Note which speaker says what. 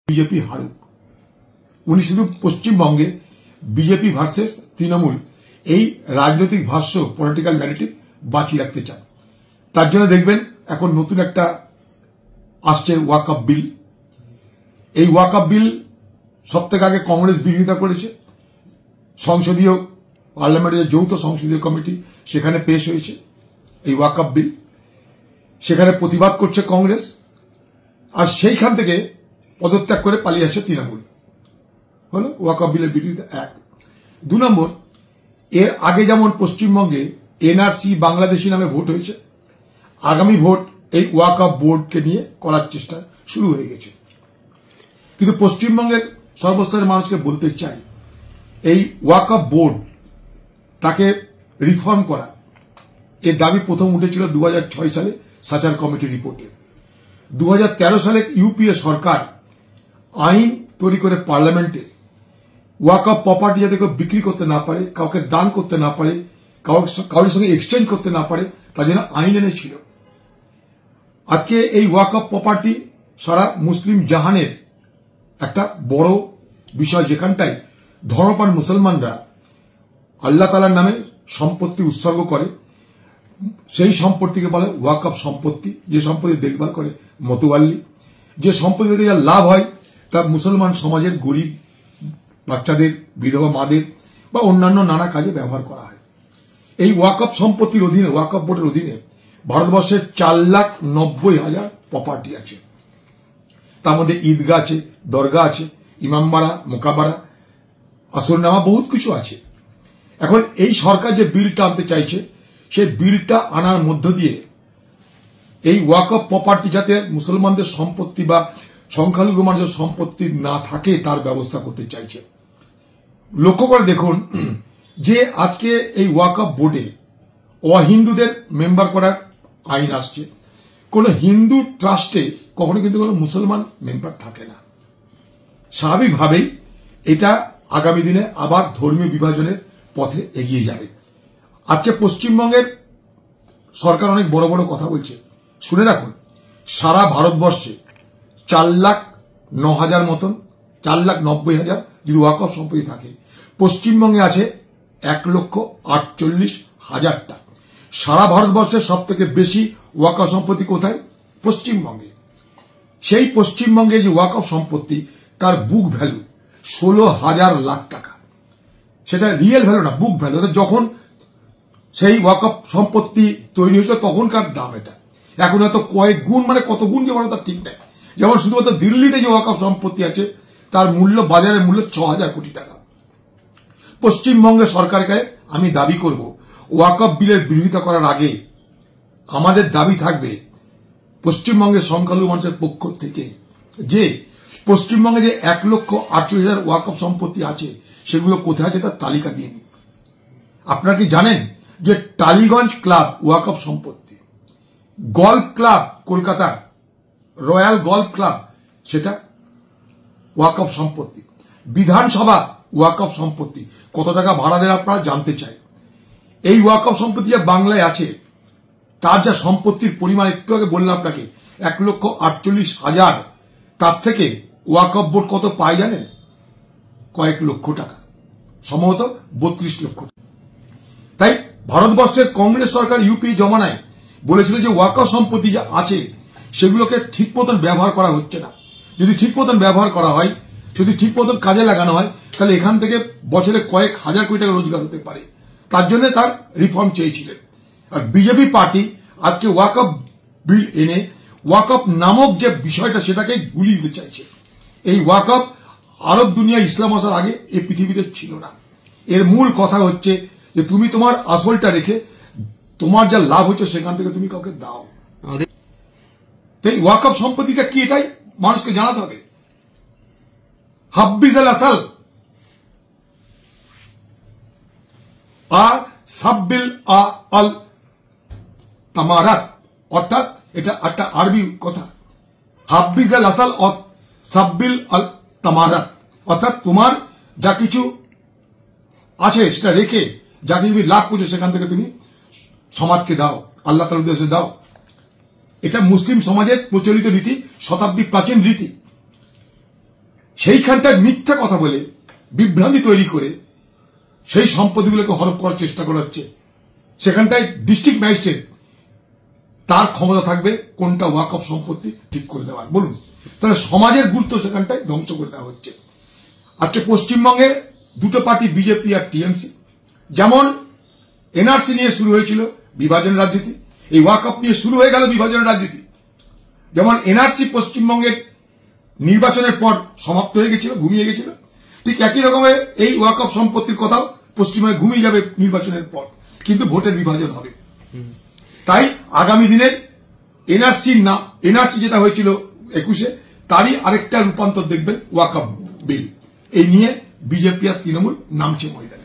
Speaker 1: BJP হারুক। উনি শুধু পশ্চিমবঙ্গে বিজেপি ভার্সেস তৃণমূল এই রাজনৈতিক ভাষ্য পলিটিক্যাল ন্যারেটিভ বাঁচিয়ে রাখতে চান। তার জন্য দেখবেন এখন নতুন একটা আসছে ওয়াকআপ বিল। এই ওয়াকআপ বিল সবথেকে আগে কংগ্রেস বিরোধিতা করেছে। সংসদীয় পার্লামেন্টের যৌথ সংসদীয় কমিটি সেখানে পেশ হয়েছে এই ওয়াকআপ বিল, সেখানে প্রতিবাদ করছে কংগ্রেস, আর সেইখান থেকে পদত্যাগ করে পালিয়ে আসছে তৃণমূল। হলো ওয়াকআপ বিলের বিরোধিতা এক। 2 নম্বর, এর আগে যেমন পশ্চিমবঙ্গে এনআরসি বাংলাদেশি নামে ভোট হয়েছে, আগামী ভোট এই ওয়াকআপ বোর্ডকে নিয়ে করার চেষ্টা শুরু হয়ে গেছে। কিন্তু পশ্চিমবঙ্গের সর্বস্তরের মানুষকে বলতে চাই, এই ওয়াকআপ বোর্ড তাকে রিফর্ম করা এর দাবি প্রথম উঠেছিল 2006 সালে সাচার কমিটির রিপোর্টে। 2013 সালে ইউপিএ সরকার আইন তৈরি করে পার্লামেন্টে ওয়াকআপ প্রপার্টি যাতে কেউ বিক্রি করতে না পারে, কাউকে দান করতে না পারে, কারোর সঙ্গে এক্সচেঞ্জ করতে না পারে, তার জন্য আইন এনেছিল। আজকে এই ওয়াকআপ প্রপার্টি সারা মুসলিম জাহানের একটা বড় বিষয়, যেখানটায় ধর্মপ্রাণ মুসলমানরা আল্লাহ তাআলার নামে সম্পত্তি উৎসর্গ করে। সেই সম্পত্তিকে বলে ওয়াকআপ সম্পত্তি। যে সম্পত্তি দেখভাল করে মতোয়াল্লি, যে সম্পত্তি থেকে যার লাভ হয় তা মুসলমান সমাজের গরিব বাচ্চাদের, বিধবা মাদের বা অন্যান্য নানা কাজে ব্যবহার করা হয়। এই ওয়াকআপ সম্পত্তির অধীনে, ওয়াকআপ বোর্ডের অধীনে ভারতবর্ষের 4,90,000 প্রপার্টি আছে। তার মধ্যে ঈদগাহ আছে, দরগা আছে, ইমামবাড়া, মোকাবারা, আসরনামা, বহুত কিছু আছে। এখন এই সরকার যে বিলটা আনতে চাইছে, সেই বিলটা আনার মধ্য দিয়ে এই ওয়াকআপ প্রপার্টি যাতে মুসলমানদের সম্পত্তি বা সংখ্যালঘু মানুষের সম্পত্তি না থাকে তার ব্যবস্থা করতে চাইছে। লক্ষ্য করে দেখুন যে আজকে এই ওয়াকআপ বোর্ডে অহিন্দুদের মেম্বার করার আইন আসছে। কোন হিন্দু ট্রাস্টে কখনো কিন্তু কোন মুসলমান মেম্বার থাকে না। স্বাভাবিকভাবেই এটা আগামী দিনে আবার ধর্মীয় বিভাজনের পথে এগিয়ে যাবে। আজকে পশ্চিমবঙ্গের সরকার অনেক বড় বড় কথা বলছে, শুনে রাখুন। সারা ভারতবর্ষে 4,09,000 মতন, 4,90,000 যদি ওয়াকআপ সম্পত্তি থাকে, পশ্চিমবঙ্গে আছে 1,48,000টা। সারা ভারতবর্ষের সব থেকে বেশি ওয়াকআপ সম্পত্তি কোথায়? পশ্চিমবঙ্গে। সেই পশ্চিমবঙ্গে যে ওয়াকআপ সম্পত্তি তার বুক ভ্যালু 16,000 লাখ টাকা। সেটা রিয়েল ভ্যালু না, বুক ভ্যালু। যখন সেই ওয়াকআপ সম্পত্তি তৈরি হয়েছিল তখনকার দাম এটা। এখন হয়তো কয়েক গুণ, মানে কত গুণ যে বড় তার ঠিক নেই। যেমন শুধুমাত্র দিল্লিতে যে ওয়াকআপ সম্পত্তি আছে তার মূল্য, বাজারের মূল্য 6,000 কোটি টাকা। পশ্চিমবঙ্গের সরকারকে আমি দাবি করব, ওয়াকআপ বিলের বিরোধিতা করার আগে আমাদের দাবি থাকবে পশ্চিমবঙ্গের সংখ্যালঘু মানুষের পক্ষ থেকে যে পশ্চিমবঙ্গে যে 1,48,000 ওয়াকআপ সম্পত্তি আছে সেগুলো কোথায় আছে তার তালিকা দিন। আপনারা কি জানেন যে টালিগঞ্জ ক্লাব ওয়াকআপ সম্পত্তি, golf club Kolkata royal golf club সেটা ওয়াকআপ সম্পত্তি, বিধানসভা ওয়াকআপ সম্পত্তি, কত টাকা ভাড়া দেন আপনারা জানতে চাই। এই ওয়াকআপ সম্পত্তি যা বাংলায় আছে তার যা সম্পত্তির পরিমাণ একটু আগে বললাম আপনাকে 1,48,000, তার থেকে ওয়াকআপ বোর্ড কত পায় জানেন? কয়েক লক্ষ টাকা, সম্ভবত 32 লক্ষ। তাই ভারতবর্ষের কংগ্রেস সরকার ইউপি জমানায় বলেছিল যে ওয়াকআপ সম্পত্তি যা আছে সেগুলোকে ঠিক মতন ব্যবহার করা হচ্ছে না। যদি ঠিক মতন ব্যবহার করা হয়, যদি ঠিক মতন কাজে লাগানো হয়, তাহলে এখান থেকে বছরে কয়েক হাজার কোটি টাকা রোজগার হতে পারে। তার জন্য তার রিফর্ম চেয়েছিলেন। আর বিজেপি পার্টি আজকে ওয়াকআপ বিল এনে ওয়াকআপ নামক যে বিষয়টা সেটাকে গুলিয়ে দিতে চাইছে। এই ওয়াকআপ আরব দুনিয়া ইসলাম আসার আগে এই পৃথিবীতে ছিল না। এর মূল কথা হচ্ছে যে তুমি তোমার আসলটা রেখে তোমার যা লাভ হচ্ছে সেখান থেকে তুমি কাউকে দাও। তাই ওয়াকআপ সম্পত্তিটা কি এটাই মানুষকে জানাতে হবে। হাব্বিজ আল আসাল আ সাব্বিল আল তামারাত, অর্থাৎ এটা একটা আরবি কথা। হাব্বিজ আল আসাল সাব্বিল আল তামারাত, অর্থাৎ তোমার যা কিছু আছে সেটা রেখে যাকে তুমি লাভ করছো সেখান থেকে তুমি সমাজকে দাও, আল্লাহ তাআলার উদ্দেশ্যে দাও। এটা মুসলিম সমাজের প্রচলিত রীতি, শতাব্দী প্রাচীন রীতি। সেইখানটায় মিথ্যা কথা বলে বিভ্রান্তি তৈরি করে সেই সম্পত্তিগুলোকে হরপ করার চেষ্টা করা হচ্ছে। সেখানটায় ডিস্ট্রিক্ট ম্যাজিস্ট্রেট তার ক্ষমতা থাকবে কোনটা ওয়াকফ সম্পত্তি ঠিক করে দেওয়ার। বলুন, তাহলে সমাজের গুরুত্ব সেখানটায় ধ্বংস করে দেওয়া হচ্ছে। আজকে পশ্চিমবঙ্গে দুটো পার্টি, বিজেপি আর টিএমসি, যেমন এনআরসি নিয়ে শুরু হয়েছিল বিভাজন রাজনীতি, এই ওয়াকফ নিয়ে শুরু হয়ে গেল বিভাজন রাজনীতি। যেমন এনআরসি পশ্চিমবঙ্গের নির্বাচনের পর সমাপ্ত হয়ে গেছিল, ঘুমিয়ে গেছিল, ঠিক একই রকমের এই ওয়াকফ সম্পত্তির কথাও পশ্চিমবঙ্গে ঘুমিয়ে যাবে নির্বাচনের পর, কিন্তু ভোটের বিভাজন হবে। তাই আগামী দিনের এনআরসি যেটা হয়েছিল 21-এ, তারই আরেকটা রূপান্তর দেখবেন ওয়াকফ বিল। এই নিয়ে বিজেপি আর তৃণমূল নামছে ময়দানে।